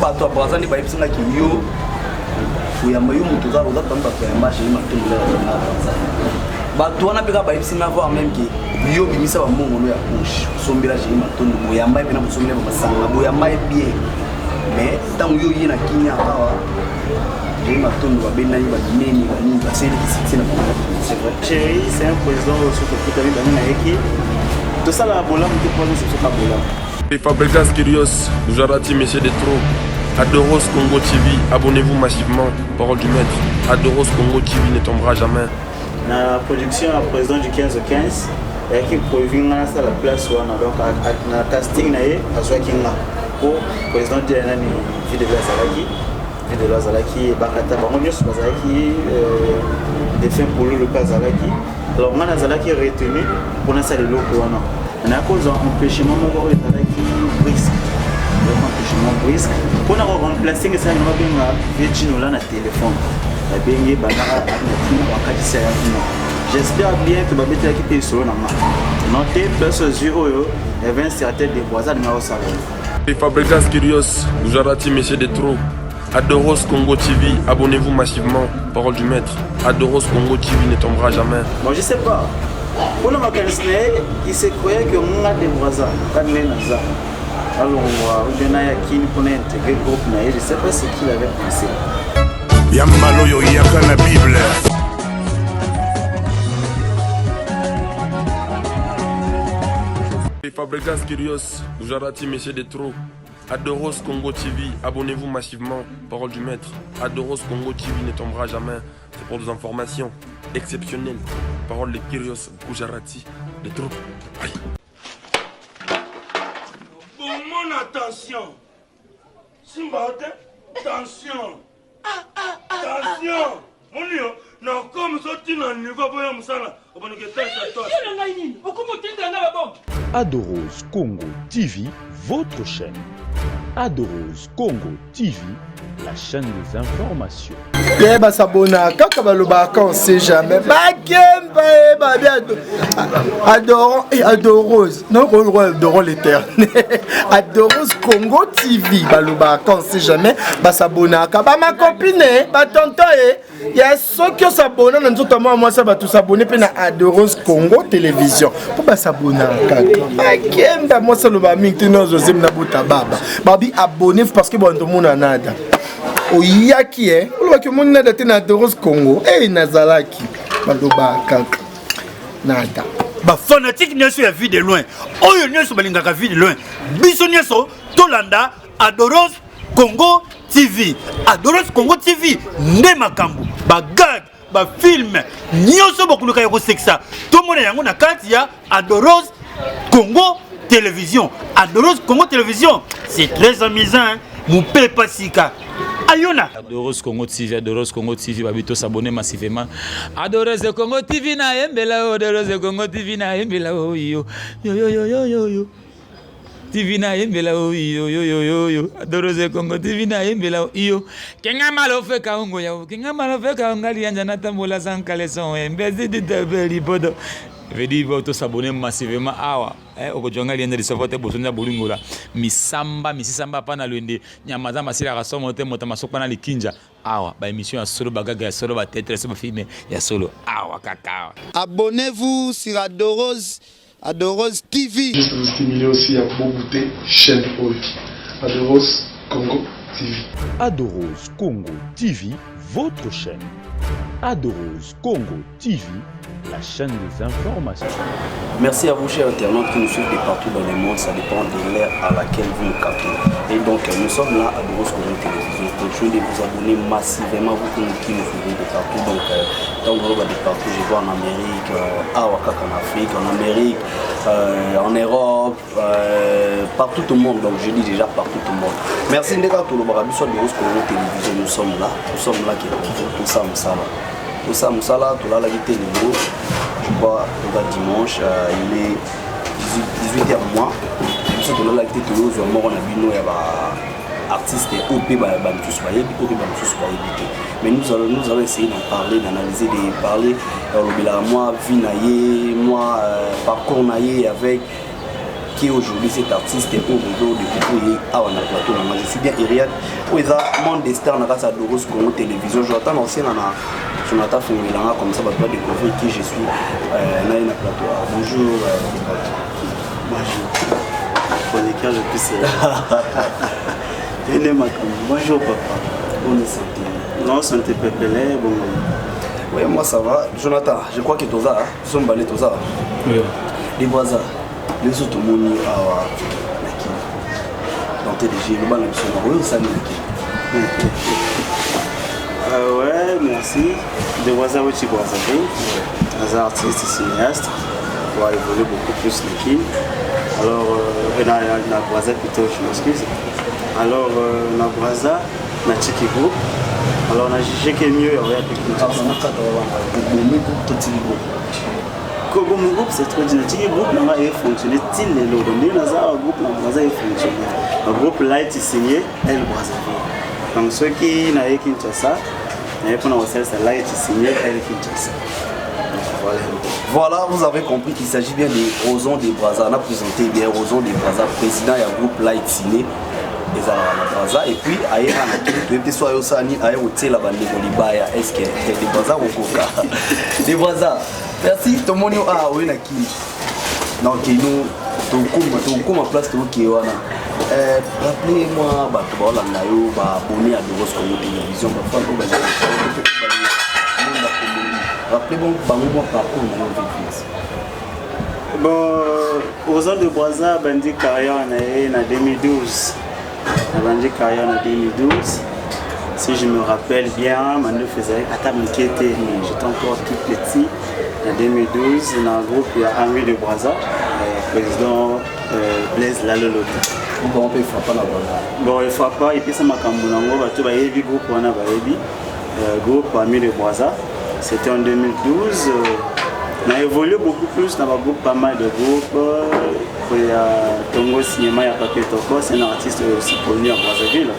bato ya Brazza ni bayebisanga ki yo uyamba yo mutu za roza tamba to yamba chez Matundu la Brazza bato wana peka bayebisanga voir même ki yo bimisa ba mongono ya couche sombela chez Matundu boyamba epena bosombela ba masanga boyamba bien mais tant yo yina kinya awa chez Matundu ba benani ba dineni ba ni ba seli ki sitena c'est vrai chéri c'est un président au souk ko tabi bana eki to sala bola mu te poser sur ce bola Et Fabregas Kyrios, Jarati Messieurs des Trous, Adoros Congo TV, abonnez-vous massivement, parole du maître. Adoros Congo TV ne tombera jamais. La production à président du 15 au 15, et qui provient à la place où on a donc un casting à Joaquin pour président de l'année Fidel Zalaki, Bakata Baronius Bazalaki, défunt pour le cas Zalaki. Alors on a Zalaki retenu pour la salle de l'eau. On a cause d'empêchement brisque. Empêchement brisque. Pour nous remplacer, ça nous va bien Virginie là na téléphone. La bien banara j'espère bien que ma bête qui est sur la main. Notez plus aux yeux et 20 certaines des voisins de nos salons. Et Fabregas Kyrios, Jarati Messieurs des Trous, Adoros Congo TV, abonnez-vous massivement, parole du maître. Adoros Congo TV ne tombera jamais. Bon, je sais pas. Pour le mécanisme, il se croyait que on a des voisins, quand on est là. Alors, on a qui pour intégrer le groupe, je ne sais pas ce qu'il avait pensé. Yambalo yo yaka na Bible. Et Fabregas Kyrios, Jarati Messieurs des Trous, Adoros Congo TV, abonnez-vous massivement, parole du maître. Adoros Congo TV ne tombera jamais. C'est pour des informations exceptionnelles. Parole de Kyrios Gujarati, des troupes. Aïe. Bon, mon attention. Simba, attention. Attention. Mon Dieu, non, comme ça, tu n'en vas pas me ça. Adoros Congo TV, votre chaîne. Adoros Congo TV, la chaîne des informations. Bah s'abonner quand baloba on sait jamais. Bah bien adorons et adoros. Non adorons l'éternel. Adoros Congo TV baloba on sait jamais. Bah s'abonner quand ma copine bah tonton il y a ceux qui s'abonnent notamment moi ça va tous s'abonner puis na Adoros Congo télévision. Pour bah s'abonner quand bah moi ça le va mingi nous osé na bota baba. Babi abonnez-vous parce que bon tout le monde en a. Oyaki olobaki moni nada te na Adoros Congo nazalaki baloba kaka nada ba fanatique nyoso ya vie de loin oyo nyoso balingaka vie de loin biso nyoso tolanda Adoros Congo TV. Adoros Congo TV nde makambo ba gag ba film nyoso bokuluka ya kosekisa to mona yango na kati ya Adoros Congo Télévision. Adoros Congo Télévision, c'est très amusant, hein? Moupé Pasika. Ayona. Adoros Congo TV, Adoros Congo TV, babito s'abonner massivement. Adoros Congo TV na embela, Adoros Congo TV na embela, yo yo yo yo yo yo. TV na embela, yo yo yo yo. Adoros Congo TV na embela, yo. Kenga malo fe kaungo ya, kenga malo fe kaunga lianja na tambola sankale son, embezi de tabeli bodo. Vedi voto s'abonner massivement awa okojonga liende lisovote bosonja bolingola misisamba pana lwende nyamaza masira kasomo te mota masokwa na likinja awa ba émission ya solo bagaga ya solo ba tetre so filme ya solo awa kaka. Abonnez-vous sur Adoros TV. Juste vous stimuler aussi à Bogoute chaîne Adoros Congo TV. Adoros Congo TV, votre chaîne. Adoros Congo TV, la chaîne des informations. Merci à vous, chers internautes qui nous suivent de partout dans le monde. Ça dépend de l'ère à laquelle vous nous captez. Et donc, nous sommes là à Adoros Congo Télévision. Continuez de vous abonner massivement, vous qui nous suivez de partout. Donc, quand vous voyez de partout, je vois en Amérique, à Ouakaka en Afrique, en Amérique, en Europe, partout au monde. Donc, je dis déjà partout au monde. Merci de tout le monde. Sur Adoros Congo Télévision, nous sommes là qui pour vous, tout ça, tout ça, Moussala, tout là, la guitare niveau. Je crois que dimanche, il est 18h moins. Je suis là, la guitare toujours, je suis on a vu artistes OP, mais nous allons essayer d'en parler, d'analyser, de parler. Moi, vie naïe, moi, parcours naïe avec qui aujourd'hui cet artiste est au niveau de Coucoué à Plateau. Je suis bien Iriad où ils ont monde d'Esther dans la Adoros Congo télévision. J'attends aussi dans Jonathan Fumilanga, comme ça, va pas découvrir qui je suis. Naïna Plateau. Bonjour. Bonjour. Chroniqueur le plus célèbre. Bonjour papa. On est santé. Non, santé pépélé. Bon. Oui, moi ça va. Jonathan, je crois que Toza, nous sommes balés Toza. Oui. Les voisins, les autres moni à Naki. Dans TDG, le bal de son oui, ça nous. Ouais, merci. Des voisins aussi pour les artistes et cinéastes. Pour évoluer beaucoup plus Naki. Alors, na Braza plutôt, je m'excuse. Alors, na Braza, na Tchiki Group. Alors, on a jugé qu'il est mieux avec Kobo mon groupe, c'est trop dynamique. Le groupe n'a pas fonctionné. Il est là. Donc, le groupe n'a pas fonctionné. Le groupe Light est signé, elle Brazzaville. Donc, ceux qui n'ont pas Kinshasa, pour nous, c'est Light est signé, elle Kinshasa. Voilà, vous avez compris qu'il s'agit bien de Roson de Brazza. On a présenté bien Roson de Brazza, président du groupe Light signé. Et puis, ailleurs, on a soit Yosani, ailleurs, on a la bande de Libaya. Est-ce que des Brazza ou Coca? Des Brazza. Merci, tout le monde a oui, Naki. Donc, nous, tout comme en place, tout qui est là. Rappelez-moi, Batouba, Nayo, abonné à Adoros Congo Télévision, rappelez-moi, parcours, bon, aux ans de Brazza, Bandi carrière en 2012. Bandi carrière en 2012. Si je me rappelle bien, Manu faisait Atamikete, mais j'étais encore tout petit. En 2012, dans un groupe, il y a Henri de Brazza, président Blaise Lalolota. Bon, il ne faut pas la Brazza. Bon, il ne faut pas, et puis ça m'a camboulé, il y a un groupe, on a groupe Henri de Brazza. C'était en 2012. On a évolué beaucoup plus dans un groupe, pas mal de groupes. Il y a Tongo Cinéma, il y a Papier Toko, c'est un artiste aussi connu à Brazzaville.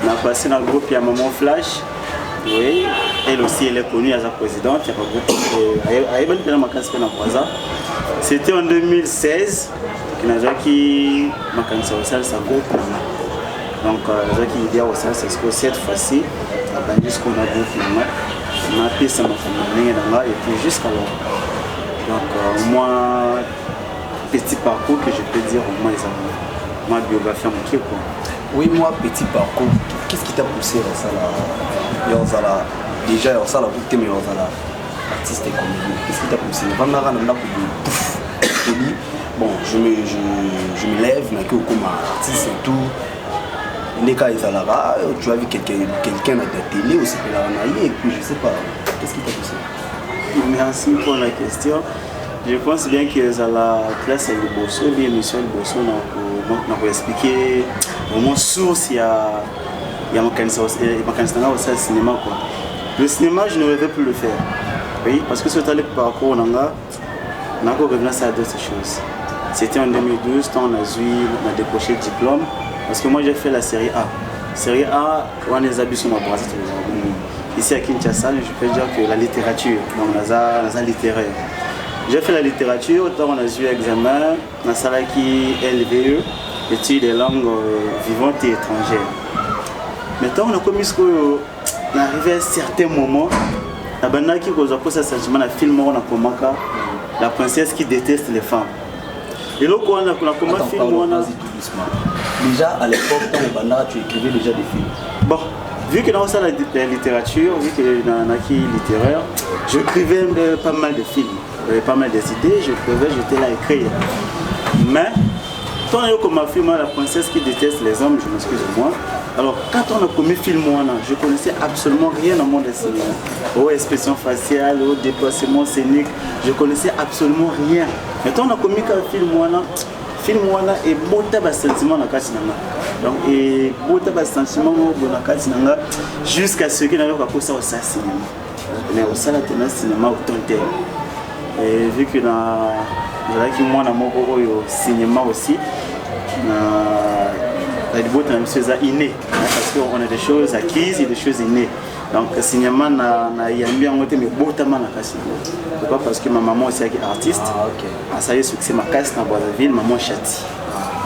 On a passé dans le groupe, il y a Maman Flash. Oui, elle aussi, elle est connue à sa présidente. C'était en 2016 qu'il a qui m'a candidaté sa groupe. Donc, il y a aussi cette fois-ci, on a dit ce qu'on a groupe. On a appelé ça et puis jusqu'à là. Donc, moi, petit parcours que je peux dire au moins, ma biographie en quoi. Oui, moi, petit parcours, qu'est-ce qui t'a poussé à ça là? Déjà, ça la boucle, mais artiste et comédien. Qu'est-ce qui t'a poussé? Bon, je me lève, mais comme artiste et tout. Tu as vu quelqu'un à ta télé aussi, et puis je sais pas, qu'est-ce qui t'a poussé? Merci pour la question. Je pense bien que la place est le Bosso, l'émission de Bosso, on va expliquer vraiment source, il y a ma candidature au cinéma. Le cinéma, je ne rêvais plus le faire. Oui, parce que sur le parcours, on a revenu à d'autres choses. C'était en 2012, quand on a décroché le diplôme. Parce que moi j'ai fait la série A. Série A, on a des abus sur ma brasse. Ici à Kinshasa, je peux dire que la littérature, donc on a littéraire. J'ai fait la littérature, autant on a eu l'examen, dans la qui LVE, études des langues vivantes et étrangères. Maintenant, on a commis ce qu'on arrivé à un certain moment, la bande qui cause un sentiment, la film, on a commencé la princesse qui déteste les femmes. Et là, on a commencé film, on a. Déjà à l'époque, dans les bandas, tu écrivais déjà des films. Bon, vu que dans ça la littérature, vu que dans la littéraire, j'écrivais pas mal de films. J'avais pas mal d'idées, j'étais là à écrire. Mais, quand on a eu comme un film, la princesse qui déteste les hommes, je m'excuse de moi. Alors, quand on a commis film, je connaissais absolument rien au monde des cinéma. Aux expressions faciales, aux déplacements scéniques, je connaissais absolument rien. Mais quand on a commis un film, film et beaucoup sentiment dans le donc et beaucoup sentiment dans le jusqu'à ce que nous avons ça au cinéma mais au cinéma au temps et vu que dans le cinéma aussi la beauté est innée parce qu'on a des choses acquises et des choses innées. Donc le cinéma il y a bien mais beaucoup de mal pourquoi parce que ma maman aussi est artiste. Ça y est succès ma casse dans Brazzaville maman Chati.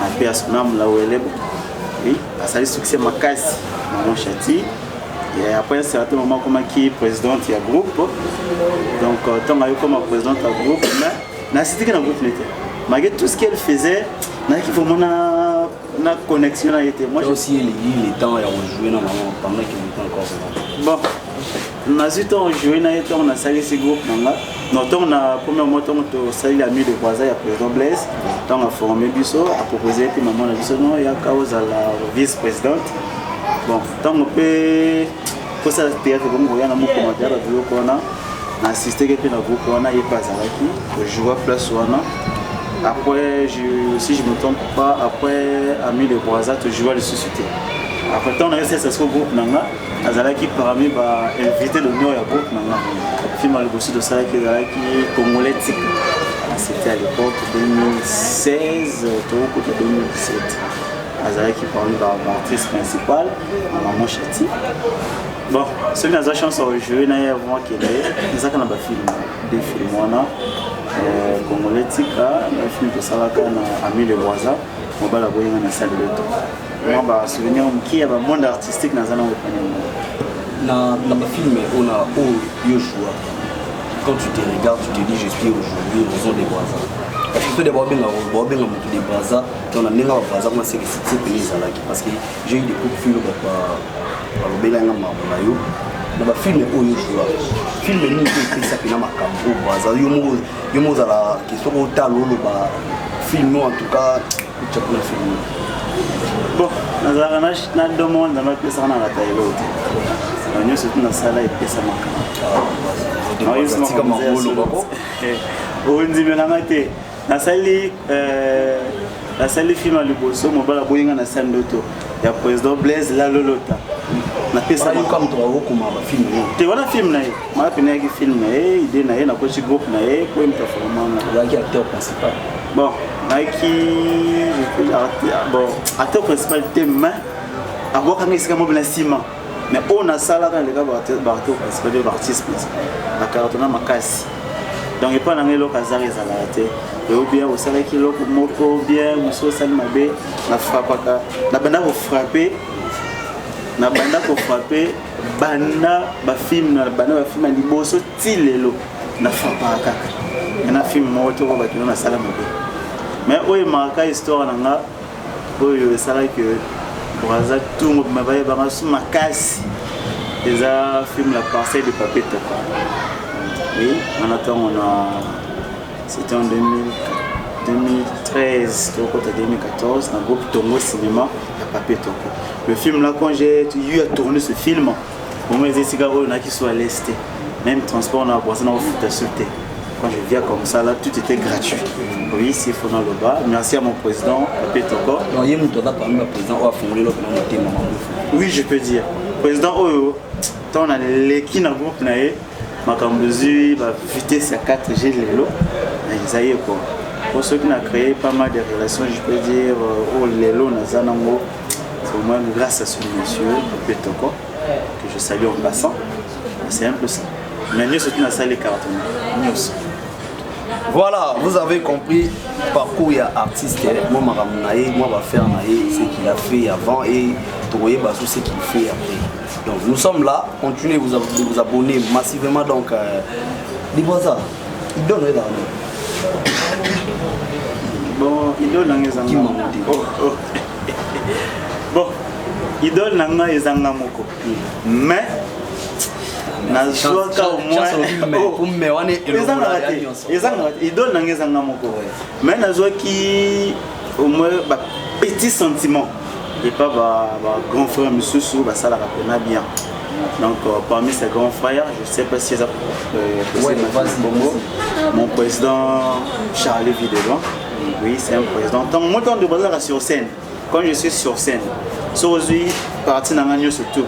Un peu à son âme là où elle est. Oui, ça a eu succès Makasi, Maman Chati. Et après un certain moment, comme qui est présidente il y a groupe. Donc, tant que comme présidente du groupe, mais c'était un groupe n'était. Malgré tout ce qu'elle faisait, il faut une connexion. Moi aussi, les temps, ils ont joué pendant qu'il était encore. Bon, on a joué, on a salé ce groupe. On a premièrement salé l'ami de Boisa, il y a président Blaise. On a formé Bisso, a proposé, puis maman a dit non, il y a cause à la vice-présidente. Bon, tant qu'on peut, faut ça théâtre comme on a un commentaire de vidéo qu'on a assisté quelqu'un dans le groupe qu'on a, il passe avec qui, je vois place Wana. Après, si je ne me trompe pas, après Ami de Boisa, tu joues à la société. Après, on a resté ce groupe Nanga, Azalaki parmi va inviter le nord à groupe Nanga. Film à l'objet de ça qui est congolais. C'était à l'époque 2016, au 2017. Azalaki parmi va l'actrice principale, Maman Chati. Bon, ceux qui ont la chance de jouer, il y a vraiment qui est là. Ils ont des films. Congolais, un film de Salaka, Ami de Boisa, on va la voir dans la salle de l'auto. Moi, je me souviens qu'il y a un monde artistique dans un film, on a Yoshua. Quand tu te regardes, tu te dis je suis aujourd'hui aux zones de Boisa. Parce que des Bois bien des Boisa, on a mis un Boisa, c'est pays parce que j'ai eu des coups de fil par le Bélan Mabonayo. Dans le film Yoshua, le film est écrit ça qui n'a pas de Boisa. Il y a la question au talon, le film en tout cas, tu as pu le film. Bon, dans le monde, dans la pièce, on a la taille l'autre. On a surtout dans la salle et pièce à ma on dit mais la salle film à l'Uboso, mon bala boyinga na salle d'auto. Il y a président Blaise la lolota. Na pesa comme toi au comment film. Tu vois le film là, ma pena qui film là, idée là, na ko ci groupe là, ko une performance là, qui acteur principal. Bon, là qui bon, acteur principal thème avoir quand c'est comme ciment. Mais on a ça là quand les gars bateau principal de l'artiste la cartona makasi. Donc il pas dans les locaux azari zalate. Et bien au salaire qui loko moko bien muso salmabe na frappaka. Na banda ko frapper. Na banda ko frapper banda ba film na banda ba film liboso tilelo na frappaka. Na film moto ko ba kino na sala mabe. Mais oye marka histoire nanga oyo salaire que Boisa tout le monde m'a ma casse. Les film la parcelle de papier Toka. Oui, on attend, c'était en 2013, au côté 2014, dans le groupe Tongo Cinéma, la papier Toka. Le film là, quand j'ai eu à tourner ce film, on m'a dit qu'il soit à l'est. Même transport, on a besoin de sauter. Quand je viens comme ça, là, tout était gratuit. Oui, c'est Fona Loba. Merci à mon président, Papier Toko. Oui, je peux dire. Président Oyo, on a l'équipe dans le groupe, Makambuzu, vitesse à 4G, les quoi. Pour ceux qui ont créé pas mal de relations, je peux dire, oh, Lelo, Nazanango, c'est au moins grâce à ce monsieur, Papier Toko, que je salue en passant. C'est un peu ça. Mais nous, c'est une salle de carton. Voilà, vous avez compris, parcours il y a artiste, moi je vais faire ce qu'il a fait avant et trouver tout ce qu'il fait après. Donc nous sommes là, continuez de vous abonner massivement donc Boisa, il donne là. Bon, il donne dans les angles. Bon, il donne dans les angles. Mais nazoka au moins il donne nangezanga moko mais nazoki au moins ba petit sentiment et pas ba grand frère monsieur sou ba sala rapena bien donc parmi ces grands frères je sais pas si ça mon président Charlie Videloin oui c'est un président tant moi quand de Boisa sur scène quand je suis sur scène aujourd'hui parti dans l'agneau surtout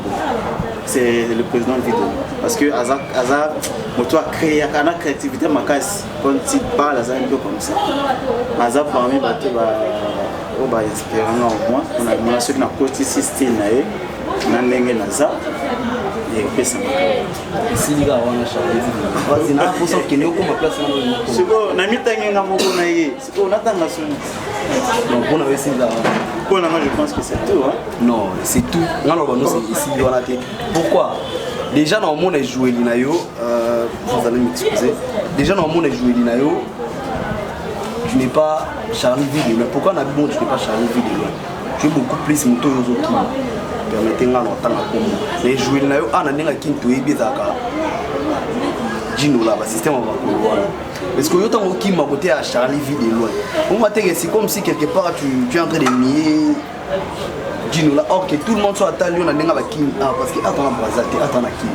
c'est le président Vidéo parce que Azak moto a créé une créativité makasi quand il parle Azak un peu comme ça Azak parmi bateau ba inspirant au moins on a ceux qui n'a pas ici style na ndenge naza pesa esili kaka wana charge vas-y na mposa okende okoma place na siko na mitangenga moko na ye siko natanga soni donc mpona yo esili kaka wana pour moi je pense que c'est tout hein? Non c'est tout nga loba no esili wana te pourquoi déjà na omona ejoueli na yo vous allez m'excuser déjà na omona ejoueli na yo tu n'es pas Charlie Vide mais pourquoi na bon tu n'es pas Charlie Vide tu es beaucoup plus moto yozoki permettez-moi d'entendre comme mais jouer na yo ana ninga kinto ebezaka Gino là ba système va ko parce que yo tango ki ma côté à Charlie Vide loin on va te que c'est comme si quelque part tu es en train de nier Gino là or que tout le monde soit atalio na ninga ba kin parce que attends Brazate attends na kin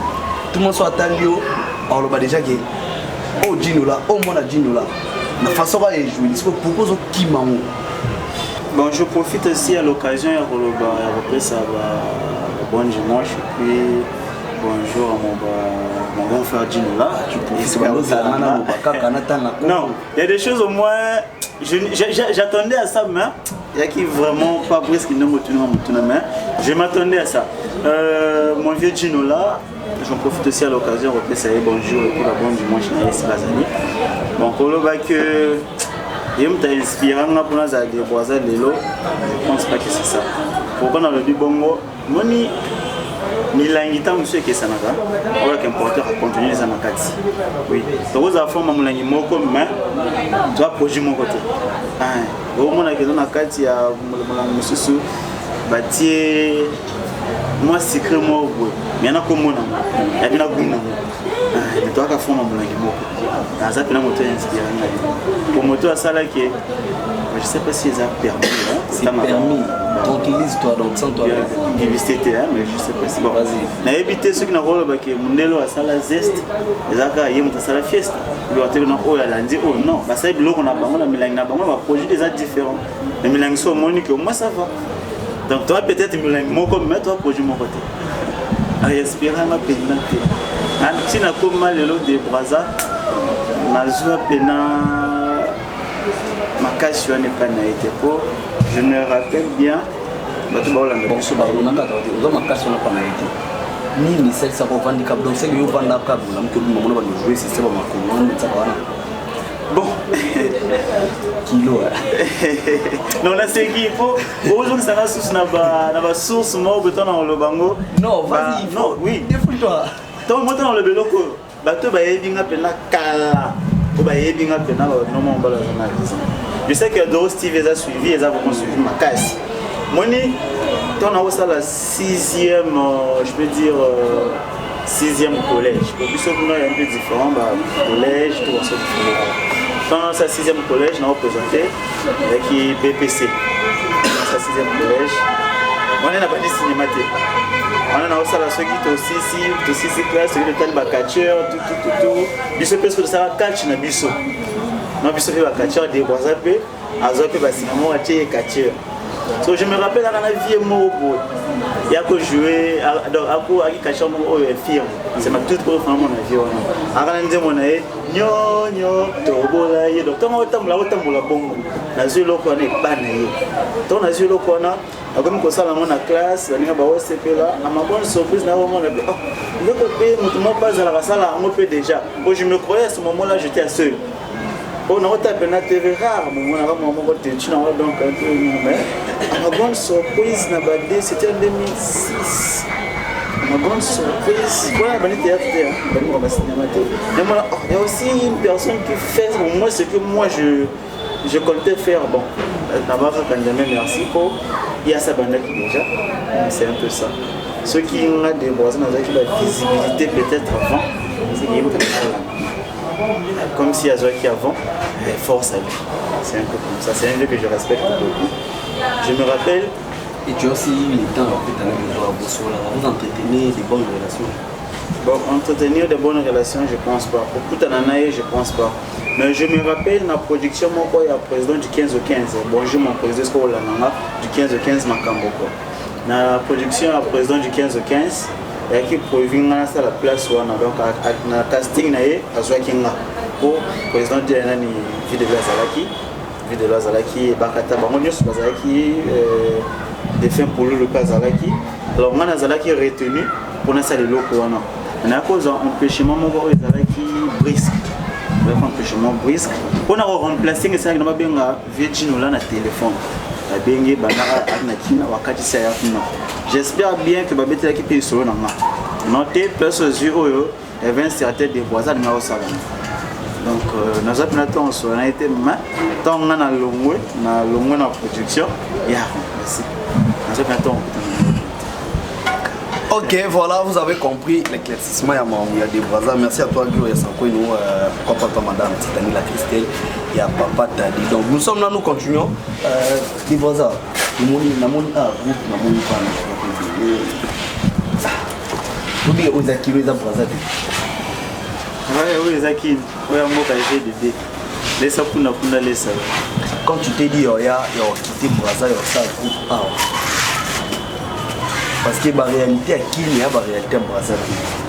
tout le monde soit atalio alors ba déjà que oh Gino là oh moi na Gino là la façon va jouer c'est pourquoi zo ki mango. Bon, je profite aussi à l'occasion de repris ça bon dimanche et puis bonjour à mon grand frère Gino là. Non, il y a des choses au moins, j'attendais à ça, mais il y a qui vraiment pas presque ne me tourne main. Je m'attendais à ça. Mon vieux Gino là, j'en profite aussi à l'occasion de repris ça bonjour et puis bon dimanche à Escazani. Bon, pour le bac que je m'ai inspiré pour nous aider à boire l'élo. Je pense pas que c'est ça. Pourquoi dans le du bongo, moni milangita monsieur qui ça n'a pas. On va qu'importer à continuer ça n'a pas. Oui. Donc aux affaires mamulangi moko mais tu as projet mon côté. Ah, au moment où on a kati ya mulangi monsieur bâti moi secret moi mais il y en a comme moi il y a bien guna mais toi qu'à fond mamulangi moko. Dans ça que la moto est inspirée. Pour moto à ça là qui je sais pas si ils ont permis. C'est permis. Tranquillise-toi donc sans toi. Mais je sais pas si bon. Vas-y. Na éviter ceux qui n'ont pas que Mundelo a ça la zeste. Les aka yé monta ça la fiesta. Il doit être dans oh la lundi oh non. Bah ça est qu'on a bango la milang na bango va projet des autres différents. Les milang sont moniques moi ça va. Donc toi peut-être milang mon comme mais toi projet mon côté. À espérer ma pénalité. Si na comme mal le de Braza. Mazua pena ma cache n'est pas naïté pour je me rappelle bien bon ce baron n'a pas ma cache n'a pas naïté ni celle ça va vendre cap donc c'est que yo vendre cap donc que le moment va jouer système ma commande ça va bon kilo non là c'est qui faut aujourd'hui ça va source na ba source mo beton dans le bango non vas-y il faut oui défoule-toi toi monte dans le beloko bato ba yebinga pena kala ko ba yebinga pena ba non mbala journaliste je sais que Doros TV a suivi ils ont vraiment suivi ma casse moni ton a ça la 6e je peux dire 6e collège pour plus on a un peu différent bah collège tout ça différent dans sa 6e collège on a représenté avec BPC dans sa 6e collège on a pas dit cinématique on a aussi la ceux qui aussi classe ceux qui étaient catcheur tout biso parce que ça catch na biso na biso fait catcheur des boisapé azope ba cinéma atie catcheur so je me rappelle dans la vie mo bo il y a que jouer donc ako aki catcheur mo o firme c'est ma toute première fois mon avis on a quand mon aïe nyo tobola ye donc tant otambola bongo na zelo ko na bana ye to na zelo ko na comme ko sala mon classe baninga ba OCP là à ma bonne surprise na vraiment oh le côté mutumo pas à la sala on peut déjà oh je me croyais à ce moment là j'étais seul oh on a tapé na TV rare mon on a vraiment côté tu n'as donc un peu mais à ma bonne surprise na badé c'était en 2006 ma bonne surprise voilà ben théâtre ben on va cinéma mais voilà il y a aussi une personne qui fait pour moi ce que moi je comptais faire bon d'abord quand même merci pour il y a ça qui déjà c'est un peu ça ceux qui ont des voisins qui la visibilité peut-être avant c'est comme si il y a qui avant force à lui c'est un peu comme ça c'est un lieu que je respecte beaucoup je me rappelle et tu as aussi eu le temps vous entretenir des bonnes relations. Bon, entretenir de bonnes relations, je pense pas. Pour Tananaï, je pense pas. Mais je me rappelle la production, moi, il y a le président du 15 au 15. Bonjour, mon président du 15 au 15, Makamboko. Dans la production, le président du 15 au 15, il y a qui provient à la place où on a donc un casting à Zouakinga pour le président de l'année Vide de la Zalaki, Bakata Bangonius, Bazalaki, défunt pour le Kazalaki. Alors, on a Zalaki retenu pour ça les locaux wana na cause empêchement moko ezalaki brisque empêchement brisque on a remplacé ça na benga Virgin là na téléphone la bengi banaka na kina wakati ça ya kuna j'espère bien que babetela ki pe solo na nga noté plus aux yeux oyo et 20 certains des voisins na osala donc nous avons on a été main tant on a longwe na production ya merci nous avons ok, voilà, vous avez compris l'éclaircissement. Il y a des voisins. Merci à toi, Guillaume. Il y a Sanko, pourquoi pas madame Titani, la Christelle. Il y a papa Tadi. Donc nous sommes là, nous continuons. Des voisins. Nous sommes là, nous sommes là. Nous sommes là, nous sommes là. Quand tu t'es dit, il y a quitté Brazza, il y a ça, parce que la réalité à qui il y a la réalité à Brazza.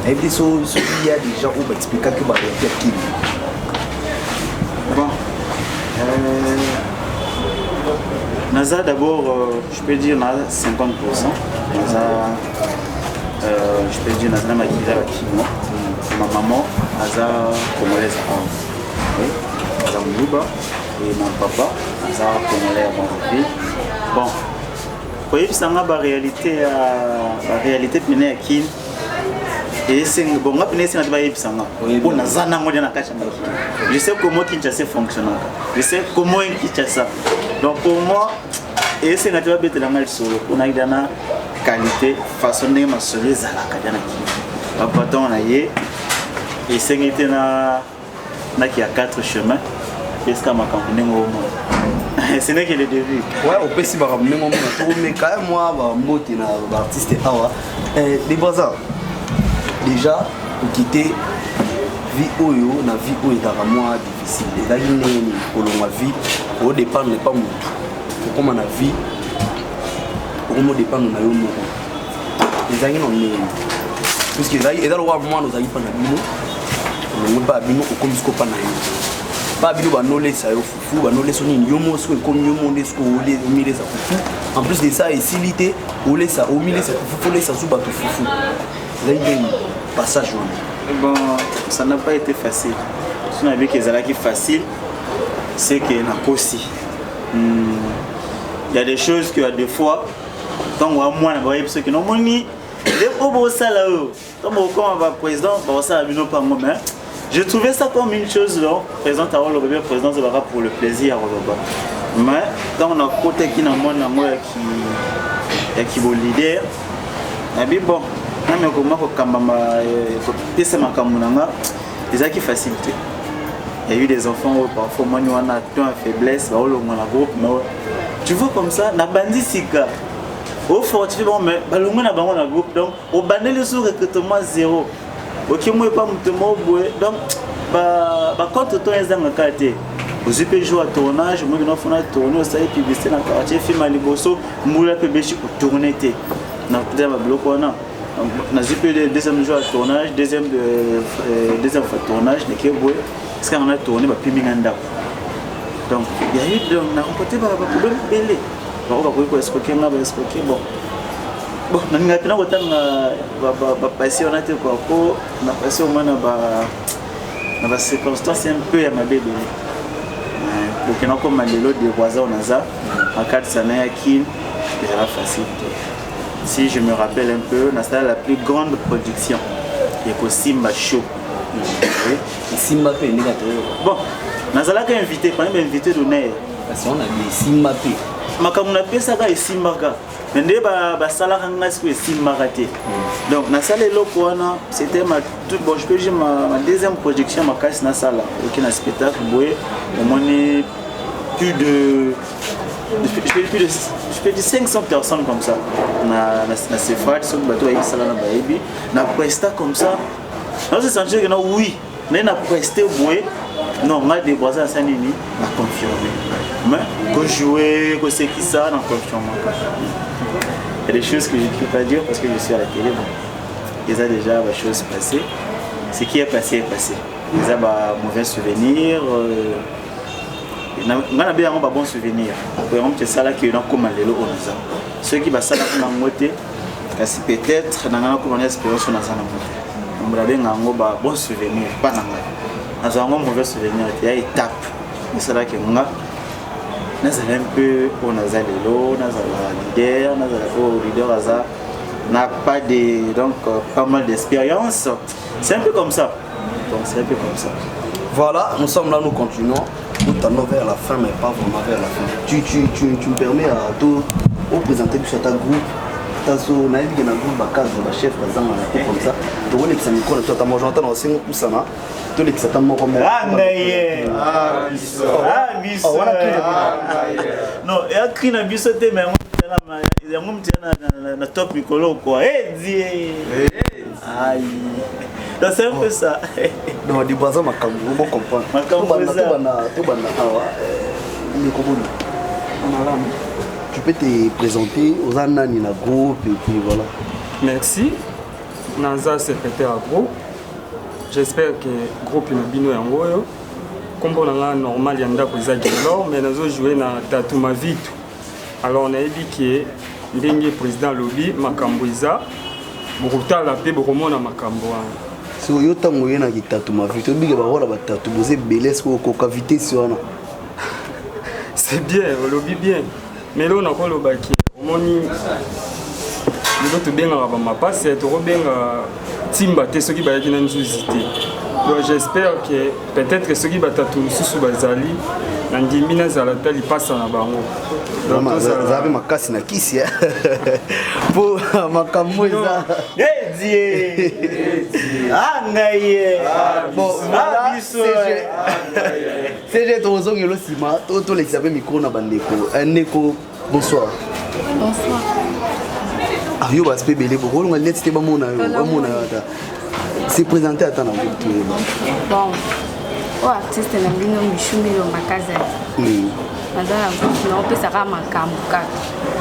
Et puis il y a des gens qui vont expliquer que la réalité à qui. Bon. Naza d'abord, je peux dire 50%. Naza, je peux dire Naza ma Kimo. Ma maman, Naza congolaise. Oui, Naza Mouba. Et mon papa, Naza congolais à Banque. Bon. Oui, ça a la réalité de à qui et c'est bon, je sais comment Kinshasa fonctionne. Je sais comment Kinshasa. Donc pour moi, et c'est naturel de la mal solo. On a une qualité façonnée ma solo zala kadana ki. Après on a yé et c'est été na qui a 4 chemins. Qu'est-ce qu'on m'a compris au monde. Ce n'est que le début. Ouais, on peut aussi voir mais quand même moi mbote na artiste awa des bazar. Déjà pour quitter vie oyo na vie oyo est moi difficile. Et là il est ma vie au départ n'est pas mon tout. Comme on a vie au moment dépend na yo moko. Les amis on parce que là et là moi nous aïe pas na bino. On ne pas bino comme ce qu'on pas na yo. Babilo banole ça yo fufu banole soni nyomo so comme nyomo ndesko ole omile ça fufu en plus de ça isilité ole ça omile ça fufu ole ça suba fufu là il y a un passage bon ça n'a pas été facile si on a vu que ça qui facile c'est que na kosi il y a des choses que des fois tant moi na ba yebso que non moni les obo sala yo tant comme va président ba ça bino pas moi mais je trouvais ça comme une chose là, président Tarolo bébé président Zebara pour le plaisir mais quand on a côté qui n'a moi qui est leader, et bon, même comment Kambama pesa makamunanga, déjà qui facilité. Il y a eu des enfants parfois moi on a tant faiblesse, bah on a groupe mais tu vois comme ça, na bandi sika. Au fort tu fais bon mais bah l'on a bango na groupe donc au bandé le sous recrutement zéro. Ok, moi pas mon donc bah quand tu es dans le quartier, vous pouvez jouer à tournage, moi je vais tourner au stade publicité dans le quartier, film à Liboso, moi je peux tourner té. Dans le bloc on a, on a deuxième jour à tournage, deuxième fois tournage, mais que vous, parce qu'on a tourné bah puis minganda. Donc il y a eu donc on a rencontré bah problème belé. Bah on va voir est-ce que on a est-ce que bon. Bon, nous avons passé on a été quoi pour on a passé au moins dans la circonstance un peu à ma bébé. Pour que nous comme les des voisins on a ça en cas de sanaya qui déjà facile. Si je me rappelle un peu, on a la plus grande production. Il y a Simba Show. Simba P. Bon, nous avons invité, pas même invité d'honneur. Parce qu'on a dit Simba P. Makamuna P. Saga et Simba K. Mais donc na salle lokoana c'était ma toute bon je peux dire ma deuxième projection ma casse na salle OK na spectacle boé au moins plus de je peux dire 500 personnes comme ça na Sefrat sur bateau avec salle na baby na presta comme ça on se sentir que non oui mais na presté boé non on a des voisins à Nini na confirmé mais go jouer go c'est qui ça na confirmé. Il y a des choses que je ne peux pas dire parce que je suis à la télé. Bon. Il y a déjà des choses passées. Ce qui est passé est passé. Il y a des mauvais souvenirs. On a bien un bon souvenir. Par exemple, c'est ça là qui est comme les lots. Ceux qui vont ça là pour m'envoyer, kasi peut-être nanga ko na expérience na sana mo mbrabe ngango ba bon souvenir pas nanga azango mauvais souvenir ya étape c'est que nga nazala un peu on a zalelo nazala leader aza n'a pas de donc pas mal d'expérience, c'est un peu comme ça, donc c'est un peu comme ça. Voilà, nous sommes là, nous continuons. Nous t'allons vers la fin, mais pas vraiment vers la fin. Tu me permets à tout présenter du chata groupe. Taso na yebi que na groupe bakazo ba chef bazanga na comme ça. Tu vois les petits micros, tu as mangé dans 5 pouces là. Tu les petits tammo comme ah ngaye biso non et a cri na biso te mais yango mtiana na top mikolo quoi die aïe donc c'est un peu ça non di baza makambo on comprend makambo to bana awa mikoboni on a là. Tu peux te présenter aux anani na groupe et puis voilà. Merci. Naza secrétaire à groupe. J'espère que le groupe est bien yango. Comme on a normal yanda ko za gelor mais nazo jouer na tatu ma vie. Alors on a dit que ndenge président lobby makambo iza bokutala pe bokomona makambo wana. So yo tango yena ki tatu ma vie. To bige ba wala ba tatu boze belès ko ka vitesse wana. C'est bien, on lobby bien. Mais là on a quoi le baki au moni nous tout bien à ma passe c'est trop bien timba te ceux qui va na nzuzité donc j'espère que peut-être que ceux qui va tatu sous bazali ndimi na zala tali passe na bango donc ça va makasi na kisi pour makambo za die ah ngaye bon voilà c'est j'ai tozo ngelo sima to l'examen micro na bandeko neko bonsoir. Bonsoir. Ah yo ba spé belé beaucoup on let's te ba mona ata. C'est présenté à ta na tout. Bon. Oh artiste na bino mishumelo makaza. Madame vous on peut ça makambo kaka.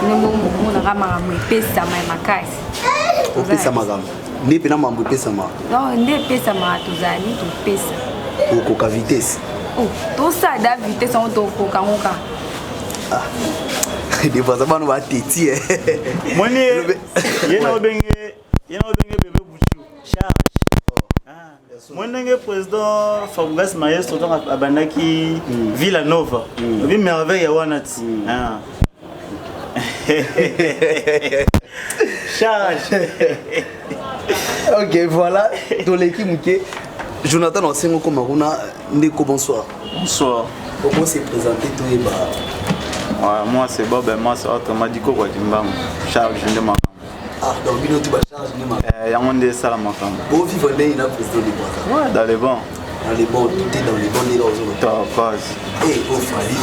Ni mo na kama pesa makasi. O pesa magam. Ni pena mambo pesa ma. Non, ndi pesa ma tuzali tu pesa. O ko vitesse. Oh, tout ça da vitesse on to ko kangoka. Ah. Des fois ça va nous titi. Moni yena obenge bébé Bouchou. Charge. Ah. Moni président Fabrice Maestro donc abandaki Villanova. Bi merveille wana ti. Ah. Charge. Ok, voilà. Dans l'équipe Mouké, Jonathan Ensengo Komaruna, Ndeko, bonsoir. Bonsoir. Comment s'est présenté toi et moi c'est Bob et moi c'est autrement dit quoi Dimbam. Charles Jundema. Ah, donc il tu vas charge Jundema. Yamondé Salamakam. Bon vivre il a président du Bois. Ouais, dans les bons. Dans les bons, tout est dans les bons négociations. Et au Fali,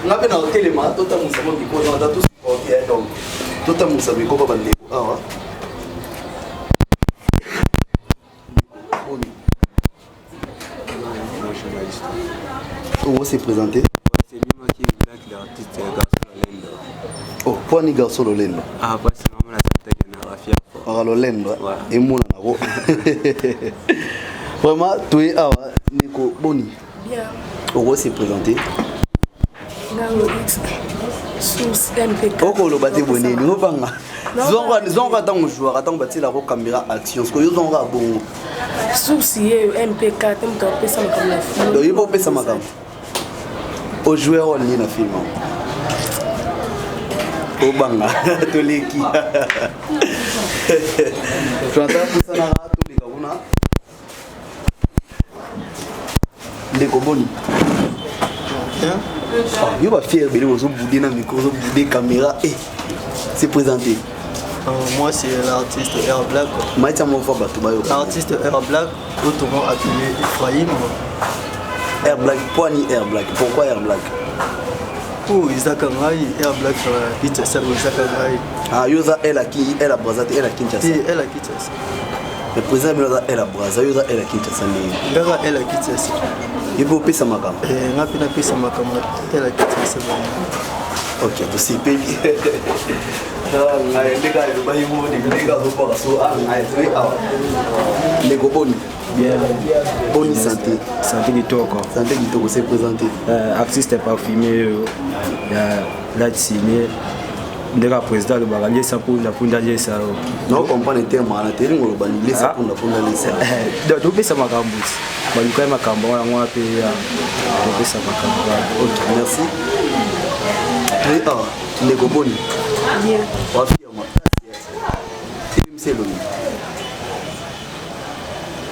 on a bien en téléma, tout à mon savon, on a tous supporté, donc tout à mon savon, comment on va le voir. Comment s'est présenté? C'est lui qui est l'artiste Garçon Lolendo. Oh, quoi ni Garçon Lolendo? Ah, parce que maman a santé de Narafia. Ah, Lolendo. Et moi, vraiment, tu es à Nico Boni. Bien. Comment s'est présenté? Sous MPK. Oko lo bate bonné, nous banga. Zonga tant joueur, attends bati la caméra action. Ce que yo zonga bon. Sous MPK, tem to pesa comme la film. Do yibo pesa makam. O joueur on na film. O banga to leki. Tu entends pour ça na to leka kuna. Ndeko boni. Yo va fier belé ozo boudé na micro, ozo boudé caméra et c'est présenté. Moi c'est l'artiste Air Black. Maïtia mon fa bato bayo. L'artiste Air Black, autrement appelé Ephraim. Air Black, poigny Air Black. Pourquoi Air Black? Pour Isaac Ngai, Air Black Kinshasa, Isaac Ngai. Ah yoza elle a qui elle a Brazate elle a Kinshasa. Elle a Kinshasa. Le président yoza elle a Brazza yoza elle a Kinshasa ni. Ngara elle a Kinshasa. Il faut pesa makam. Ngapi na pesa makam elle a Kinshasa. Ok, tu sais payer. Ngai ndeka yo ba yimo ndeka zo pa so ngai tu ah. Ndeko boni. Bien. Bonne santé. Santé du tout quoi. Santé du tout c'est présenté. Artiste parfumé, il y a là signé. ndeka président le bagalier ça pour la punda lié ça non comprendre terme ana teri ngolo balile ça pour la punda lié ça donc pesa makambo balikuwa makambo yango ape ya pesa makambo. OK merci. Et ndeko boni bien wapi ya makasi c'est le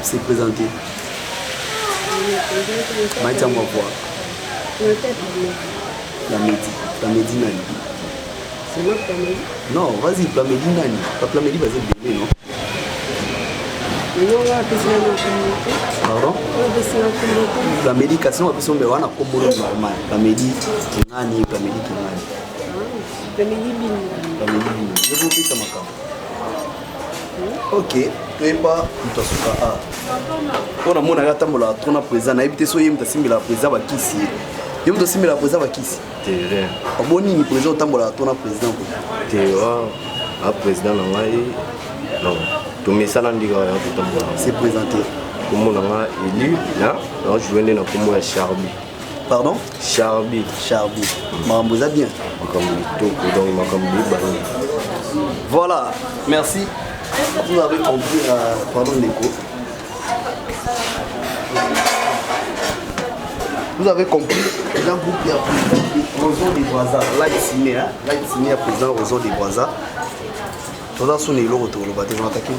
c'est présenté maïta moi voir la midi nani c'est moi Plamedi non vas-y Plamedi nani pas Plamedi vas-y bébé non non là c'est la pardon la médication on peut on a comme normal la médi nani Plamedi nani Plamedi bin je vous fais ça makam OK et pas mtasuka on a mona gata mola tona président na ebité so yemta simbila président ba kisi yemta simbila président ba kisi terrain aboni ni président tambola tona président ko terrain a président na ngai non to mesala ndika ya tambola c'est présenté comme on a élu là non je venais na comme ya Charbi pardon Charbi mamboza bien makambi to donc makambi ba voilà merci. Vous avez compris, pardon l'écho. Vous avez compris, le groupe qui a pris Roson des Brazza, là il signé à président Roson des Brazza. Tout ça, c'est le retour, le bâtiment attaqué.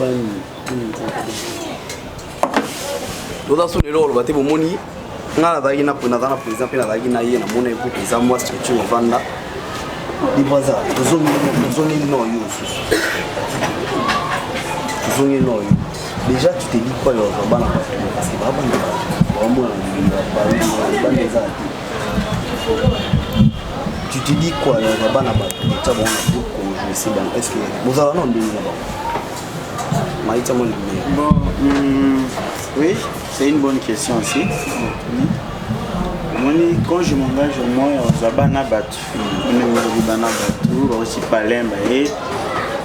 Tout ça, c'est le retour, le bâtiment moni. Nga na na président pe na na ye na mona pour président moi structure vanda. Des Brazza, Roson non yo susu. Déjà tu te dis quoi parce que tu te dis quoi est-ce que vous avez bon oui c'est une bonne question aussi. Quand je m'engage au moins Zabana Batu, aussi Palemba et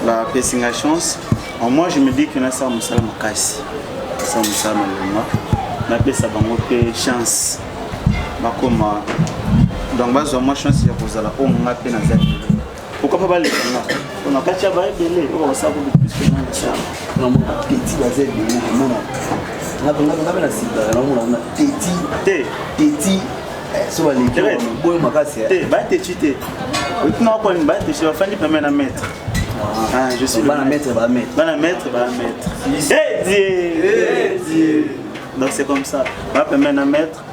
la passing à chance. Moi je me dis que ça musala makasi ça musala malema na pesa bango pe chance bakoma donc bazo moi chance ya kozala o nga pe na zaki pourquoi pas les gens on a pas tia ba belé on ça beaucoup plus que ça non mon petit bazé belé on a na sida on a petit so va les boy makasi ba te chité maintenant quoi ba te je va faire pas na mettre. Ah, je suis le maître. Donc c'est comme ça. Maître.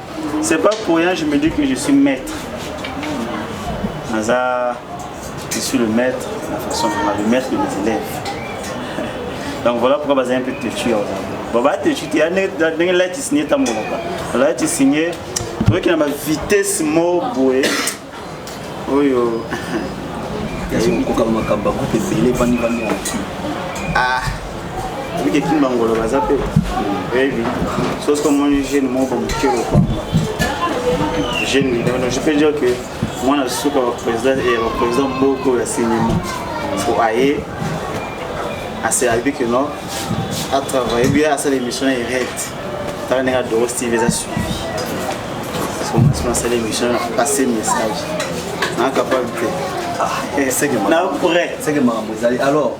C'est pas pour rien je me dis que je suis maître. Je suis le maître, la façon le maître de mes élèves. Donc voilà pourquoi j'ai un peu de têtu. Bon bah têtu, il y a des lettres qui signent tambour. Là tu signes, tu vois qu'il y a ma vitesse mot bouée. Oui oh. Ah, oui, qui m'a engolé la zappe. Oui, sauf que moi, je ne m'en je peux dire que moi, je suis le président beaucoup d'enseignement. Pour aller à ce arrivé que non, à travailler bien à cette émission et tu as un de Steve a suivi. Parce que l'émission a passé le message. Incapable de c'est que alors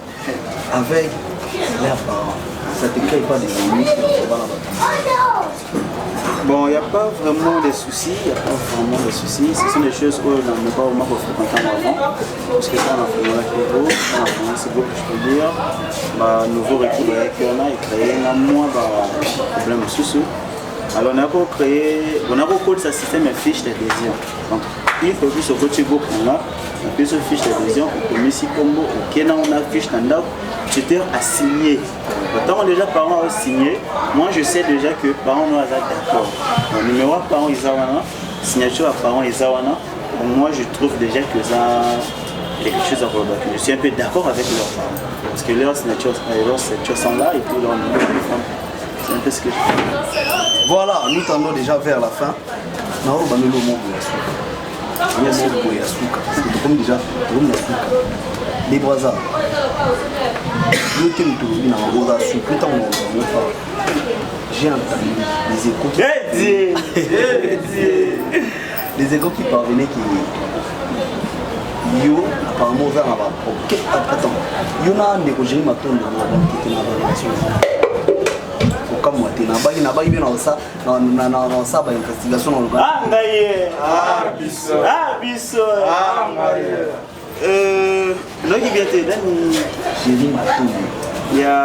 avec les parents ça te crée pas des ennuis. Bon, il n'y a pas vraiment de soucis, ce sont des choses où on n'a pas vraiment fréquenté avant, parce que ça on a fait là c'est beau que je peux dire, nouveau recul qu'on a créé un mois problème sous. Alors on a créé ce système de fiche d'adhésion. Donc il faut que ce petit groupe là, on peut se fiche d'adhésion, on peut ici combo, on a fiche d'adhésion, tuteur a signé. Autant déjà parents ont signé, moi je sais déjà que parents nous d'accord. Le numéro de parents Isawana, signature à parents Isawana, moi je trouve déjà que ça quelque chose à rebattre. Je suis un peu d'accord avec leurs parents. Parce que leurs signatures sont là et puis leur numéro de téléphone. C'est un peu ce que je fais. Voilà, nous tendons déjà vers la fin. Nous avons le mot comme déjà, les Brazza. J'ai entendu les échos qui parvenaient yo apparemment vers là OK attends yo na ndeko Jérémy Matondo na banki na relation comme moi t'es na baki bien ça na ça ba investigation on ah ngaye biso no qui bien t'es dans Jérémy Matondo ya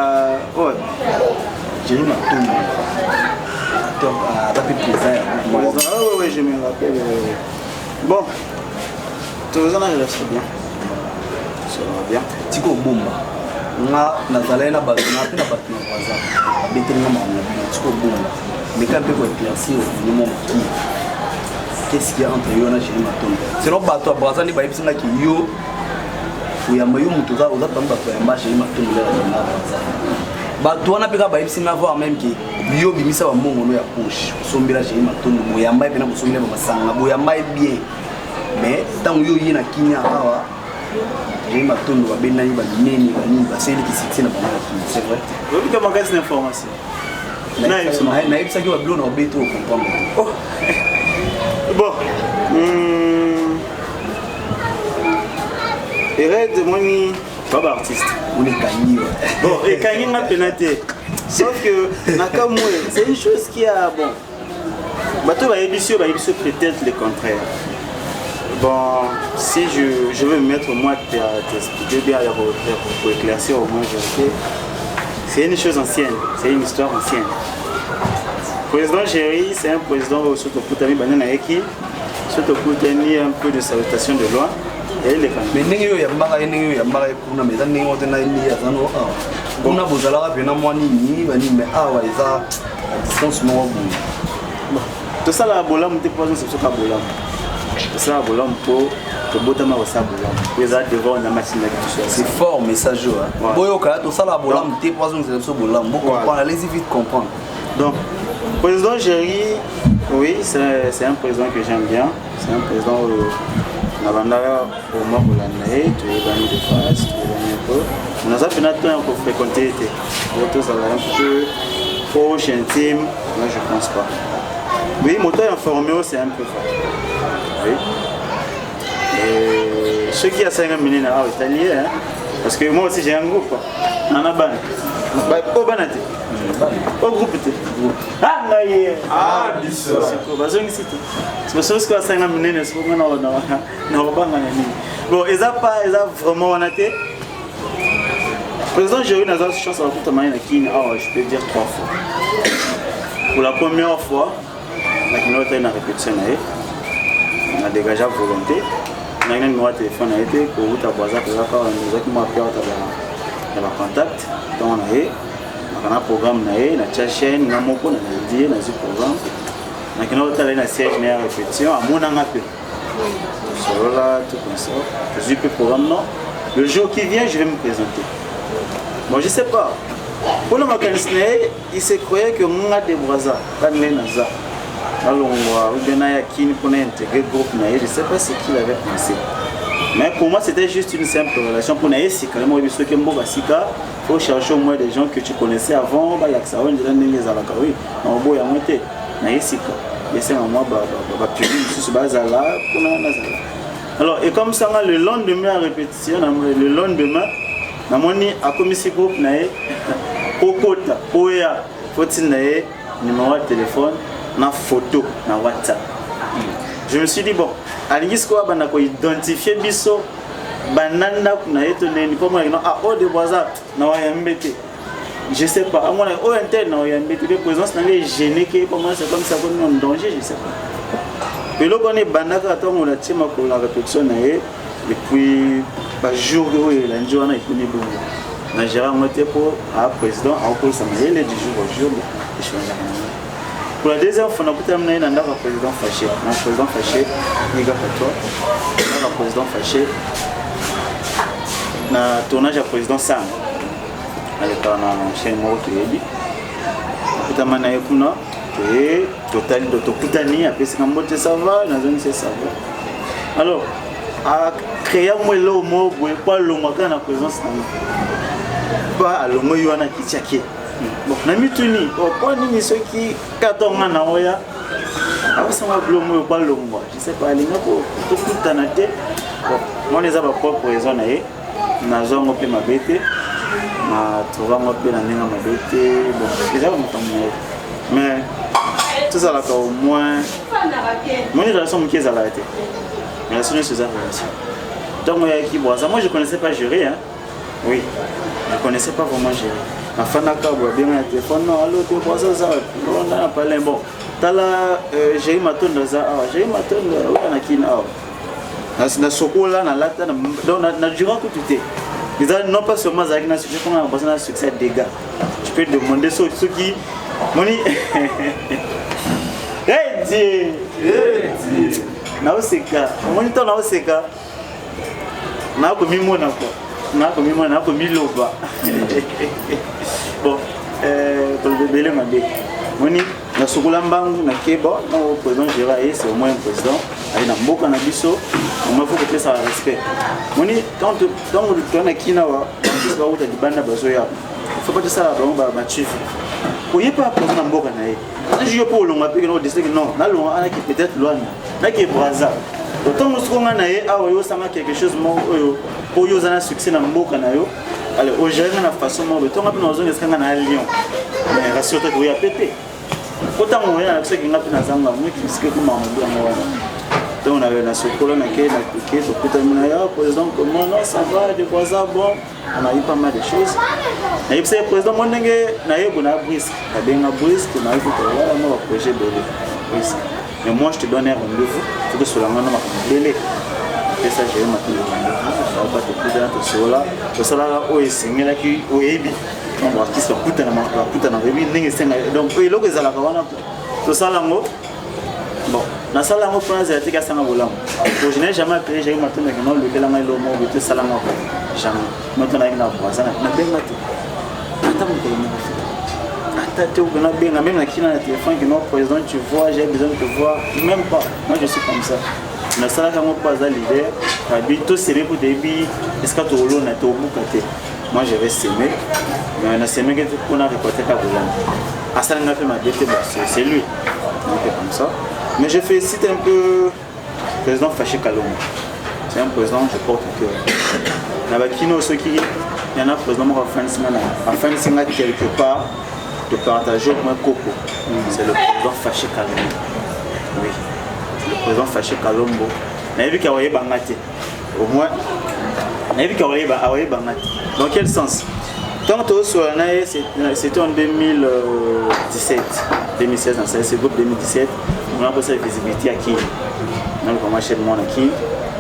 oh Jérémy Matondo donc avec plaisir oui je me rappelle bon tu vous en as relation bien ça va bien tiko bomba nga nazalai na bato na pe na bato na waza betelinga makambo na bino tiko bomba meka mpe koéclaircir ovino moki qu'est-ce qu'il y a entre yo na Jérémy Matondo sinon bato ya braza nde bayebisingaki yo oyamba yo moto oza pami bato yamba Jérémy Matondo lelana braza bato wana mpe kaka bayebisinga voir même ke yo bimisa bamongono ya poche osombela Jérémy Matondo boyamba ye mpe na bosombela bamasanga boyamba ye bien mais ntango yo ye na kinya awa Jérémy Matondo va benani ba mineni ba ni ba seli ki succès na bango c'est vrai oui comment est-ce l'information na yebisa ki ba blo na obeto comprendre oh bon Ered moni pas artiste on est gagné bon et gagné na penalty sauf que nakamwe c'est une chose qui a bon bato ba yebisio peut-être le contraire. Bon, si je veux me mettre moi à t'expliquer bien pour éclaircir au moins, c'est une chose ancienne, c'est une histoire ancienne. Le président Géry, c'est un président surtout pour Bananaeki, surtout pour tenir un peu de salutation de loi. Et les mais il y a pas pour mais dans les autres on a besoin de la mais distance tout ça la bola monte pas c'est ce bola ça bola pour que botama ça bola les a devant la machine c'est fort message boyo ka tout ça la bola monte pas c'est ce bola comprendre allez-y vite comprendre donc président Géry oui c'est un président que j'aime bien c'est un président pour moi pour l'année tu es gagné de face tu es gagné un peu on a ça fait notre temps pour fréquenter autour ça va un peu proche intime moi je pense pas. Oui, mon temps informé, c'est un peu fort. Oui. Et ceux qui ont 50 minutes, c'est lié, hein? Parce que moi aussi j'ai un groupe. On a ban. Au banate. Au groupe. Ah, ah, c'est quoi? C'est parce que 50 minutes, c'est pour moi, bon, ils n'ont pas vraiment banate. Président Géry n'a pas de chance à toute manière, je peux dire 3 fois. Pour la première fois, on a répétition, on a dégagé la volonté. On a un numéro de téléphone pour vous avoir contact. On a un programme, on a une chaîne, on a un programme. On a un siège de répétition. On a un peu. Tout comme ça. Je suis programme. Le jour qui vient, je vais me présenter. Bon, je ne sais pas. Pour le mécanisme, il se croyait que on a des bras. Alors, on a intégré le groupe, je ne sais pas ce qu'il avait pensé. Mais pour moi, c'était juste une simple relation. Pour nous, c'est quand même il faut chercher au moins des gens que tu connaissais avant. Il y a que ça, on dit les alakawi. On boit à monter. Alors, et comme ça, le lendemain à répétition, le lendemain, on a commis ce groupe, Kokota, Oya, Fotinae, numéro de téléphone, na photo, na WhatsApp. Je me suis dit, bon, à l'isco, on a identifié Bisso, Banana, on a étonné, ni pas moi, ah, oh, de Boisa, na Wayambete. Je sais pas, à moi, oh, interne, na Wayambete, les présences n'avaient gêné, comment c'est comme ça qu'on est en danger, je sais pas. Et là, on est Banaka, on a tiré la répétition, et puis, jour où il a un jour, on a étonné, j'ai remonté pour un président, à cause de ça, il est du jour au jour, pour la deuxième fois, on a amené un président fâché. Un président fâché, il y a un président fâché. On a tournage à président Sam. Avec un chaîne mort qui est dit. On a amené un et total d'autokutani, après c'est un mot de savoir, dans une c'est savoir. Alors, à créer un mot mot, pas le mot dans la présence. Pas le mot Yohana Kichake. Bon, nami tuni, pourquoi ni ceux qui katonga na oya, aba sama blomo ba lomba. Je sais pas, linga ko to kutanate, Moi, les avons propre raison. Na zongo pe mabete na trouvango pe na nenga mabete bon déjà mais tout ça là au moins mon relation qui est à l'arrêté mais la solution c'est ça relation donc moi je connaissais pas gérer hein oui je connaissais pas vraiment gérer ma fana ka bo bien na téléphone non allo te boisa ça on a parlé bon tala j'ai eu ma tonne ça j'ai eu ma tonne na kina na sokola na lata donc na durant tout était non pas seulement avec na succès comme on a succès des gars tu peux demander ceux qui moni hey na oseka moni to na oseka na ko mimona ko na ko mimona na ko miloba bon pour le bébé mabe moni na sokola mbangu na keba na président Gérard c'est au moins un président ali na mboka na biso on faut que ça respect moni quand on a kinawa c'est pas où tu banda bazoya faut pas ça ba chief ko yepa président mboka na ye je peux longa pe no district non na longa ana qui peut-être loin na qui braza autant on se konga na ye awa yo sama quelque chose mo pour yo zana succès na mboka na yo allez au gérer na façon mo to ngapi na zone skanga na Lyon mais ratio to ya pété autant on ya ce qui ngapi na zanga mo qui ske ko mamudu ngo donc on avait la sokola na ke na ke to kutamina ya président comment non ça va de quoi ça bon on a eu pas mal de choses et puis c'est président mondenge na ye bona brisque ka benga brisque na yo ko wala mo projet belé brisque mais moi je te donne un rendez-vous faut que cela ngana ma belé et ça j'ai maintenant ça va pas te poser to sola to sala o esingela ki o ebi on va qui se puta na rebi ndenge senga donc il loko ezala ka wana to sala ngo bon na sala ngo prince ya tika sanga bolam je n'ai jamais appelé j'ai maintenant que non le kelanga lo mo be to sala ngo jamais maintenant na ina kwa sana na benga tu ata mo ko mo ata te ko na benga même na kina na téléphone que non président tu vois j'ai besoin de te voir même pas moi je suis comme ça na sala ngo pas à leader habito c'est pour débit est-ce que tu lo na to bukate moi je vais s'aimer mais na s'aimer que on a récolté ka bolam asala nga fait ma dété c'est lui donc comme ça. Mais je félicite un peu le président Faché Kalongo. C'est un président que je porte au cœur. Il y en a un président qui a quelque part de partager au moins Coco. C'est le président Faché Kalongo. Oui, c'est le président Faché Kalongo. On a vu qu'il y a Bangate. Au moins, on a vu qu'il y a Bangate. Dans quel sens? Tant que c'était en 2017, 2016, dans ce groupe 2017, on a posé la visibilité à qui? On a commencé à moi à qui?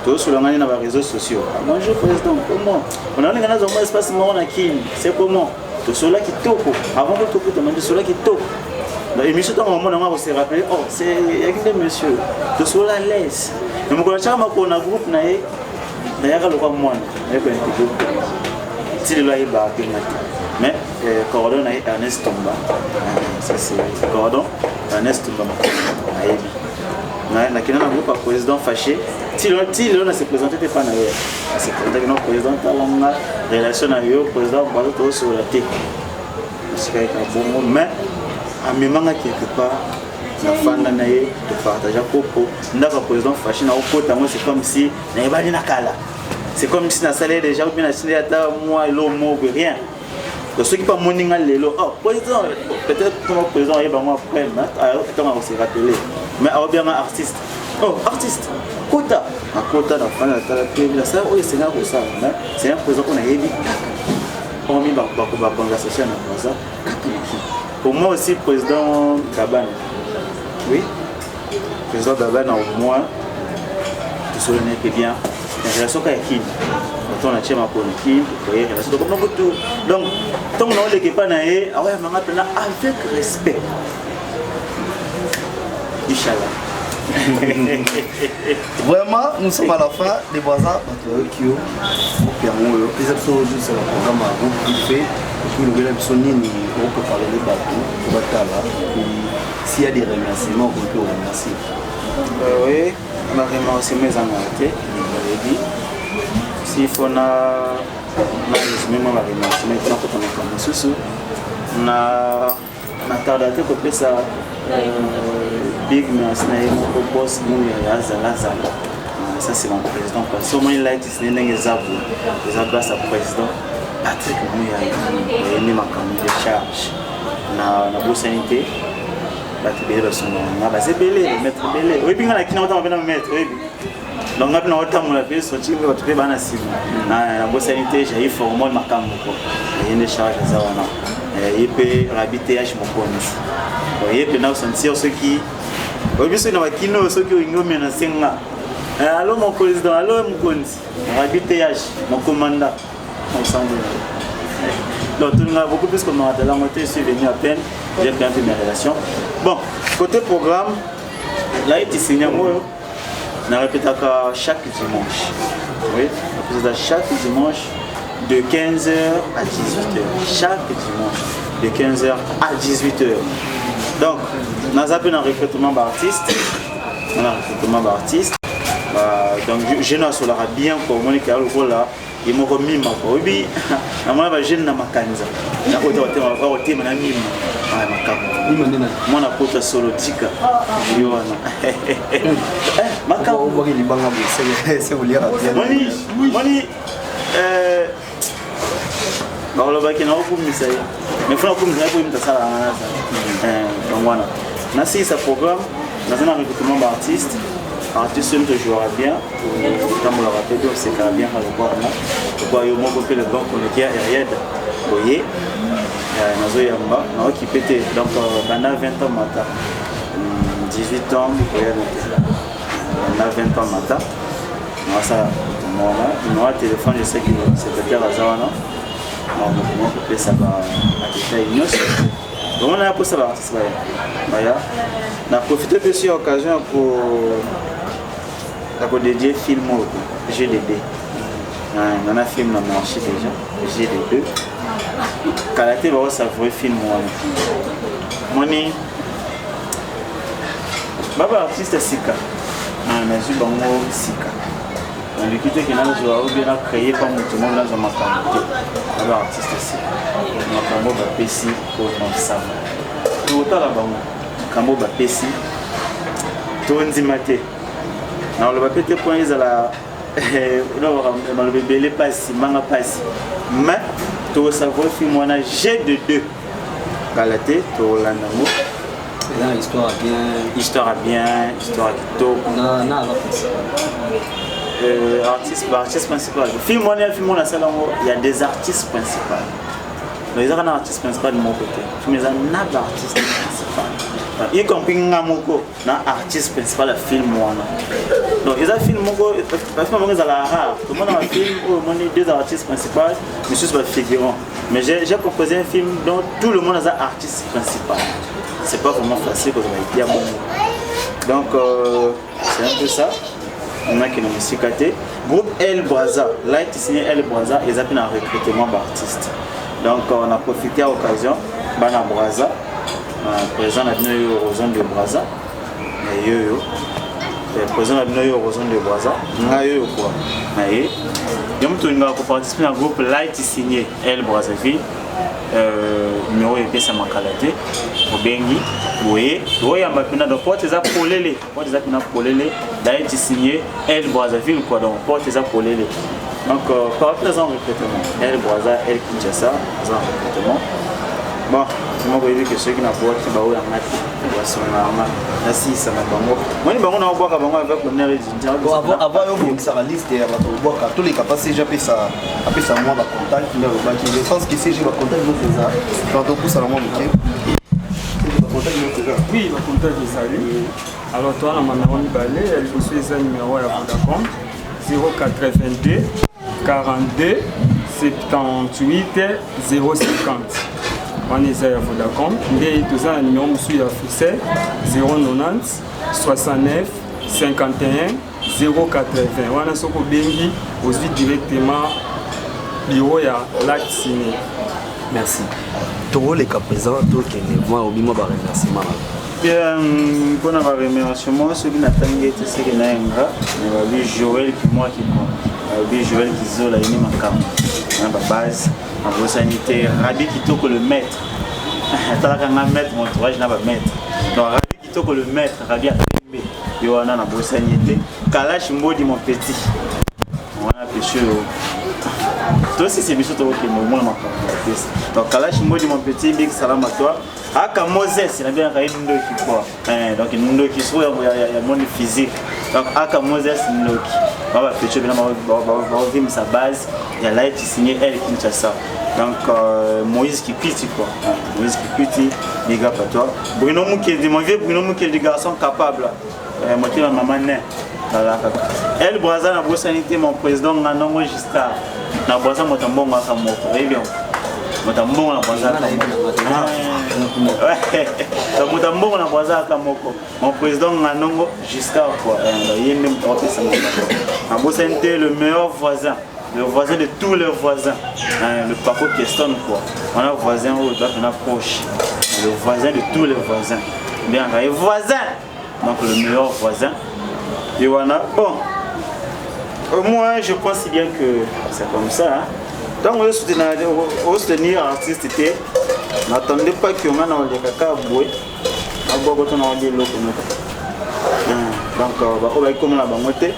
Tout sur les réseaux sociaux. Bonjour président, comment? On a un espace à qui? C'est comment? Tout cela qui toque. Avant de toquer, on a dit cela qui toque. Et monsieur, dans le moment où on s'est rappelé, oh, c'est un monsieur. Tout cela laisse. Mais mon coach, on a un groupe, d'ailleurs, le roi moine. Si le loi est bas, mais Cordon a Ernest Tomba. Ça c'est Cordon, Ernest Tomba. Il y a un groupe président fâché. Si l'on s'est présenté, pas naïf. C'est présenté que notre président a une relation avec le président sur la tête. Mais à mes mains quelque part, la fin de l'année, de partager un propos. Le président fâché, c'est comme si il n'y avait pas de nakala. C'est comme si on allait déjà bien acheter à moi l'homme rien. Donc ceux qui pas monning à l'élo, oh président, peut-être que le président est pas moi après, mais on s'est rappelé. Mais alors bien un artiste. Oh artiste. Quota. Un quota dans la fin de la ça, oui c'est là pour ça. C'est un président qu'on a aidé. On a mis beaucoup de conversation dans ça. Pour moi aussi président Gabane. Oui. Président Gabane au moins. Tout cela n'est bien. La relation avec qui on a tient ma politique, donc tant qu'on ne pas naé, avec respect. Inch'Allah. Vraiment, nous sommes à la fin des voisins. Les absolument c'est le programme à groupe qui fait. Puis le gars on peut parler des bateaux. S'il y a des remerciements, on peut remercier. Oui, on a remercié mes amis. S'il faut même la remerciement, on a tardé que ça big mais boss nous ya zala ça c'est mon président. Parce que moi, il a été signé les arbres. Les arbres, c'est le président. Patrick Mouya, il a mis ma caméra de charge. Na bourse sanité. C'est belé, maître belé. Oui, bien, qui n'a pas de maître. Donc, on a autant de la sorti, on a trouvé la cible. La bourse sanité, j'ai eu formé ma caméra. Il y a des charges à ça. Il peut habiter à mon compte. Il peut nous sentir ceux qui. Oui, bien sûr, il y a qui nous, ceux qui ont mis un signe. Allô, mon président, allô, mon compte. Habiter mon commandant. Ensemble. Donc, on a beaucoup plus comme de la moitié, je suis venu à peine, j'ai fait un peu mes relations. Bon, côté programme, là, il y a on répète chaque dimanche. Oui, on répète chaque dimanche de 15h à 18h. Chaque dimanche de 15h à 18h. Donc, on a un recrutement d'artistes. On a un recrutement d'artistes. Donc, je ne sais pas bien pour moi, là. Il m'a remis ma voix. Oui, je n'ai pas makanza. Je n'ai pas mima. Moi, je n'ai solo tika. Artiste que je jouera bien, comme on le rappelle, c'est quand bien à le voir. Pourquoi il y a le banc pour le qui est derrière. Vous voyez, nous avons qui pétait. Donc, pendant 20 ans, 18 ans, on a 20 ans, matin. On a un téléphone, je sais que le secrétaire a Zawana. On a ça va à une donc, on a pour ça. On a profité de cette occasion pour dédier film au GDD. On a un film dans le marché déjà, GDD. Kalaté va savourer film. Moni, Baba artiste Sika. Mais je bango Sika. On lui quitte que nous avons bien créé par tout le monde dans ma famille. Baba artiste Sika. Ma famille va péci pour mon sang. Tout autant la bango. Kambo va péci. Tout un dimaté. Non, le papier point est à la. Le bébé n'est pas si, manga pas si. Mais, tu vas savoir si moi j'ai de deux. Kalaté, tu vas l'anamour. Histoire bien. Histoire bien, histoire qui top. Non, artiste principal. Film moi, il y a des artistes principaux. Mais il y a un artiste principal de mon côté. Mais il y a un artiste principal. Y compris Namoko, un artiste principal de film. Donc, ils ont film parce que c'est la rare. Tout le monde a un film où on a deux artistes principaux, mais je suis pas figurant. Mais j'ai proposé un film dont tout le monde a un artiste principal. C'est pas vraiment facile parce qu'il y a beaucoup. Donc, c'est un peu ça. On a qui nous musicaté. Groupe El Braza, là il signé El Braza, ils ont fait un recrutement d'artistes. Donc, on a profité à l'occasion, Bana Braza, président de la Roson de Braza, et yo. Le président de la Roson de Braza, yo quoi. Mais il y a participé à un groupe là il signé El Brazzaville. Numéro est ça Makalate au Bengi oui oui on va prendre donc porte ça polélé porte ça qu'on a polélé là il signé El Brazzaville quoi donc porte ça polélé donc par présent recrutement El Brazza El Kinshasa présent recrutement bon moi je veux que ceux qui n'a pas qui va où en mettre voici on a si ça m'a bango moi ni bango na boire ka bango avec le nerf avant yo ça la liste ya bato boire tous les capacités j'ai appelé ça moi va contact mais je pense que si j'ai va contact nous c'est ça quand on pousse à la moi OK oui va contact salut alors toi la numéro Balé elle possède un numéro à Vodacom 082 42 78 050 on est à Vodacom. Et tout ça, nous sommes sur la Fixé 090 69 51 080. On a ce qu'on bengi aussi directement bureau ya l'acte signé. Merci. Tout les cas présents, tout qui est moi au bima ba remerciement. Bien, pour un remerciement, ceux qui n'attendent pas ce qui n'a pas, mais Joël qui moi qui moi, Joël qui zola ini makam, na base. En sanité, Rabi qui toque le maître. T'as qu'un maître, mon entourage n'a pas maître. Donc Rabi qui toque le maître, Rabi a filmé. Yohana na Bossaniete. Kalash Mbodi mon petit. On a pêché. Toi aussi c'est bien sûr que moi ma pêche. Donc Kalash Mbodi mon petit, big salam à toi. Aka Moses, il a bien raillé Ndoki quoi. Donc Ndoki soit il y a monde physique. Donc Aka Moses Ndoki. On va pêcher bien on va vivre sa base. Il y a là qui signé elle qui nous ça. Donc Moïse qui piti quoi. Moïse qui piti, les gars pour toi. Bruno Mouké, mon vieux Bruno Mouké, des garçons capables. Moi qui ma maman né. Elle Brazza na Bosanité mon président Nanongo Giscard. Na Brazza Motambongo à Kamoko. Eh bien. Motambongo na Brazza. Donc Motambongo na Brazza à Kamoko. Mon président Nanongo Giscard quoi. Il y a même porté ça. Na Bosanité le meilleur voisin. Le voisin de tous les voisins. Le Paco questionne quoi. On a un voisin où on doit proche. Le voisin de tous les voisins. Bien, les voisins. Donc le meilleur voisin. Et voilà. Bon. Moi je pense bien que c'est comme ça. Hein. Donc on va soutenir l'artiste. N'attendez pas qu'on a des caca boué. Donc on va comme la bangote.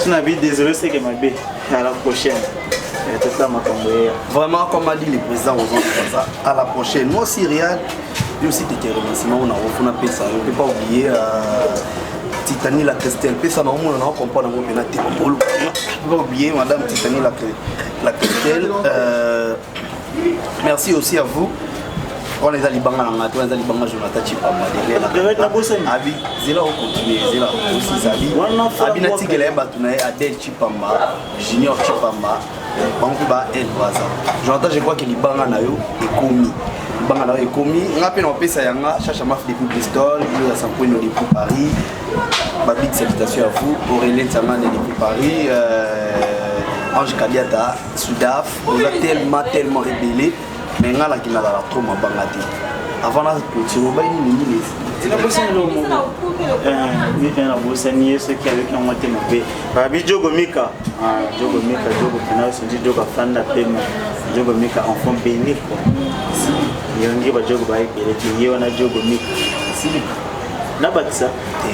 Je suis désolé, c'est que ma bé. À la prochaine. Vraiment, comme a dit le président, à la prochaine. Moi aussi, Riyad, lui aussi, tu es remerciement. On a fait ça. On ne peut pas oublier Titani la Christelle. Ça, on comprend. On ne peut pas oublier Madame Titani la Christelle. Merci aussi à vous. On est allé banga na to ezali banga Jonathan Chipamba derrière la abi zela on continue zela aussi zabi abi na tigela ba tuna Adel Chipamba Junior Chipamba bangu ba el baza Jonathan je crois que li banga na yo ekomi banga na yo ekomi ngape na pesa yanga chacha maf depuis Bristol il a 100 points depuis Paris ba big salutation à vous Aurélien Tamane depuis Paris Ange Kadiata Soudaf on a tellement rébellé. Mais on a la trop ma bangati. Avant la petite robe, il y a beaucoup de Bossanier, ceux qui avaient monté ma paix. Babi Jogo Mika, Jogo Pena, c'est du Jogo Fanda Pema, Jogo Mika, enfant béni quoi. Il y a un gars Jogo Baïk, il y a un Jogo Mika. N'a pas ça.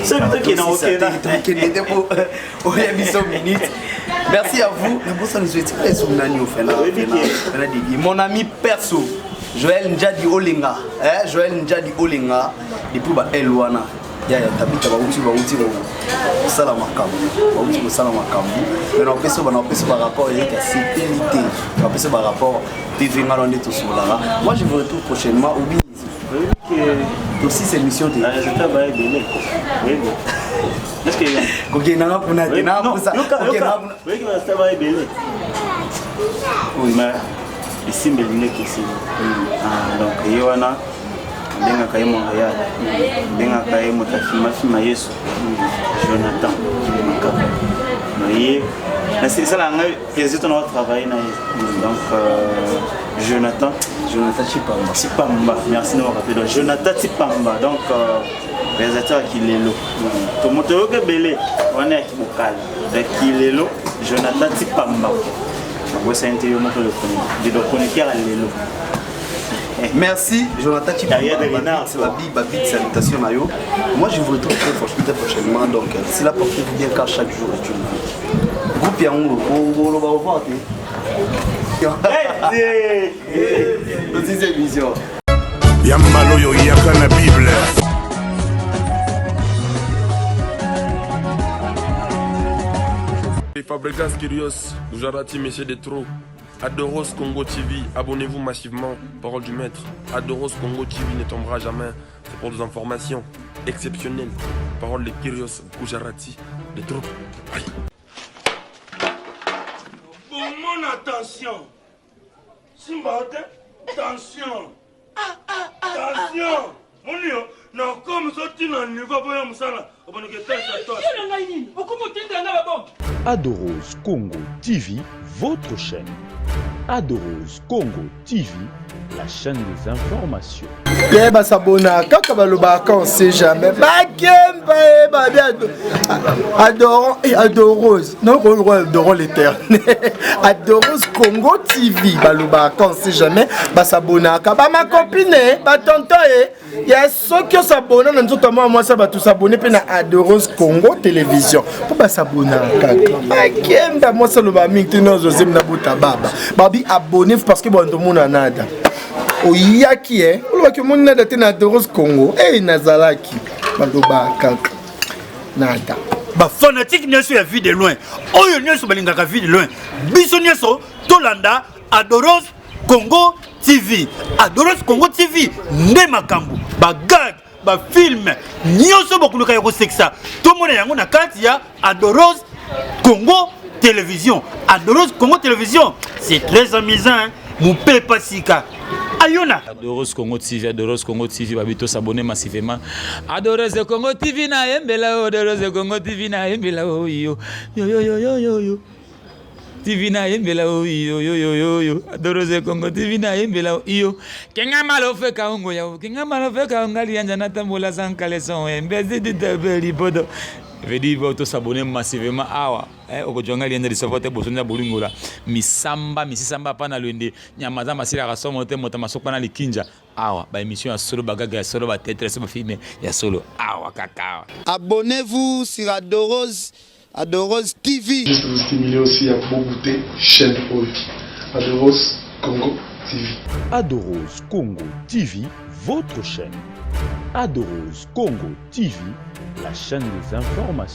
C'est le truc qui est dans le qui était pour minutes. Merci à vous. Mon ami perso, Joël Ndjadi Olinga. Joël Ndjadi Olinga. Depuis Elwana. Il y a Tabita Bauti Salama Kambu. Salama Kambu. Mais on peut se par rapport à la sécurité. On peut se par rapport à tout cela. Moi je vous retrouve prochainement au Bini. Aussi ces missions de est-ce que oui mais ici mais ici donc Yohana benga kaimo ya benga kaimo tafima Yesu Jonathan mais c'est ça là président on va travailler donc Jonathan Chipamba merci de me rappeler Jonathan Chipamba donc réalisateur qui est là. Tout le monde est belé, on est qui est là. Jonathan Tipamba. Merci Jonathan Tipamba. C'est la big salutation à vous. Moi je vous retrouve très prochainement. Donc c'est là portez-vous bien car chaque jour est une vie. Groupe Yango, on va revoir. Deuxième émission. Yambaloyo Yakana Bible. Fabregas Kyrios, Gujarati Messieurs des Trous, Adoros Congo TV, abonnez-vous massivement, parole du maître. Adoros Congo TV ne tombera jamais, c'est pour des informations exceptionnelles. Parole de Kyrios, Gujarati des Trous. Aïe. Pour mon attention, Simba, attention, attention, mon Dieu, non comme ça tu n'en vas pas me ça là, on va nous guetter ça toi. Adoros Congo TV, votre chaîne. Adoros Congo TV, la chaîne des informations. ye basabona kaka balobaka on sait jamais bakemba ye babi adorose non adorons l'éternel adorose Congo TV balobaka on sait jamais basabonaka bama copine batonto ye ya soki osabona na nzoto mwa mwasi bato sabone mpe na adorose Congo télévision mpo basabona kaka bakemba mwasi aloba mingi te nozose na buta baba babi abonné parce que bontomona nada oyaki olobaki omoni nada te na adorose Congo nazalaki baloba kaka nada bafanatike nyonso ya vie de loin oyo nyonso balingaka vie de loin biso nyonso tolanda adorose Congo TV adorose Congo TV nde makambo bagag bafilme nyonso bokuluka ya kosekisa tomona yango na kati ya adorose Congo Télévision. Adorose Congo Télévision, c'est très amusant, hein? Moupé Pasika. Ayona. Adorose Congo TV, babito s'abonner massivement. Adorose Congo TV na yembela, Adorose Congo TV na yembela, yo yo yo yo yo yo. TV na yembela, yo yo yo yo. Adorose Congo TV na yembela, yo. Kenga malofe kaungo ya, kenga malofe kaungali anja natambola sankale son, mbezi de tabeli bodo. Vedi voto s'abonner massivement awa okojonga lienda lisovote bosonja bolingola misisamba pana lwende nyamaza masira kasomo te mota masokana likinja awa ba émission ya solo bagaga ya solo ba tetre so filme ya solo awa kaka. Abonnez-vous sur Adorose TV. Juste vous stimuler aussi à Boboute chaîne Oki. Adorose Congo TV. Adorose Congo TV, votre chaîne. Adorose Congo TV, la chaîne des informations.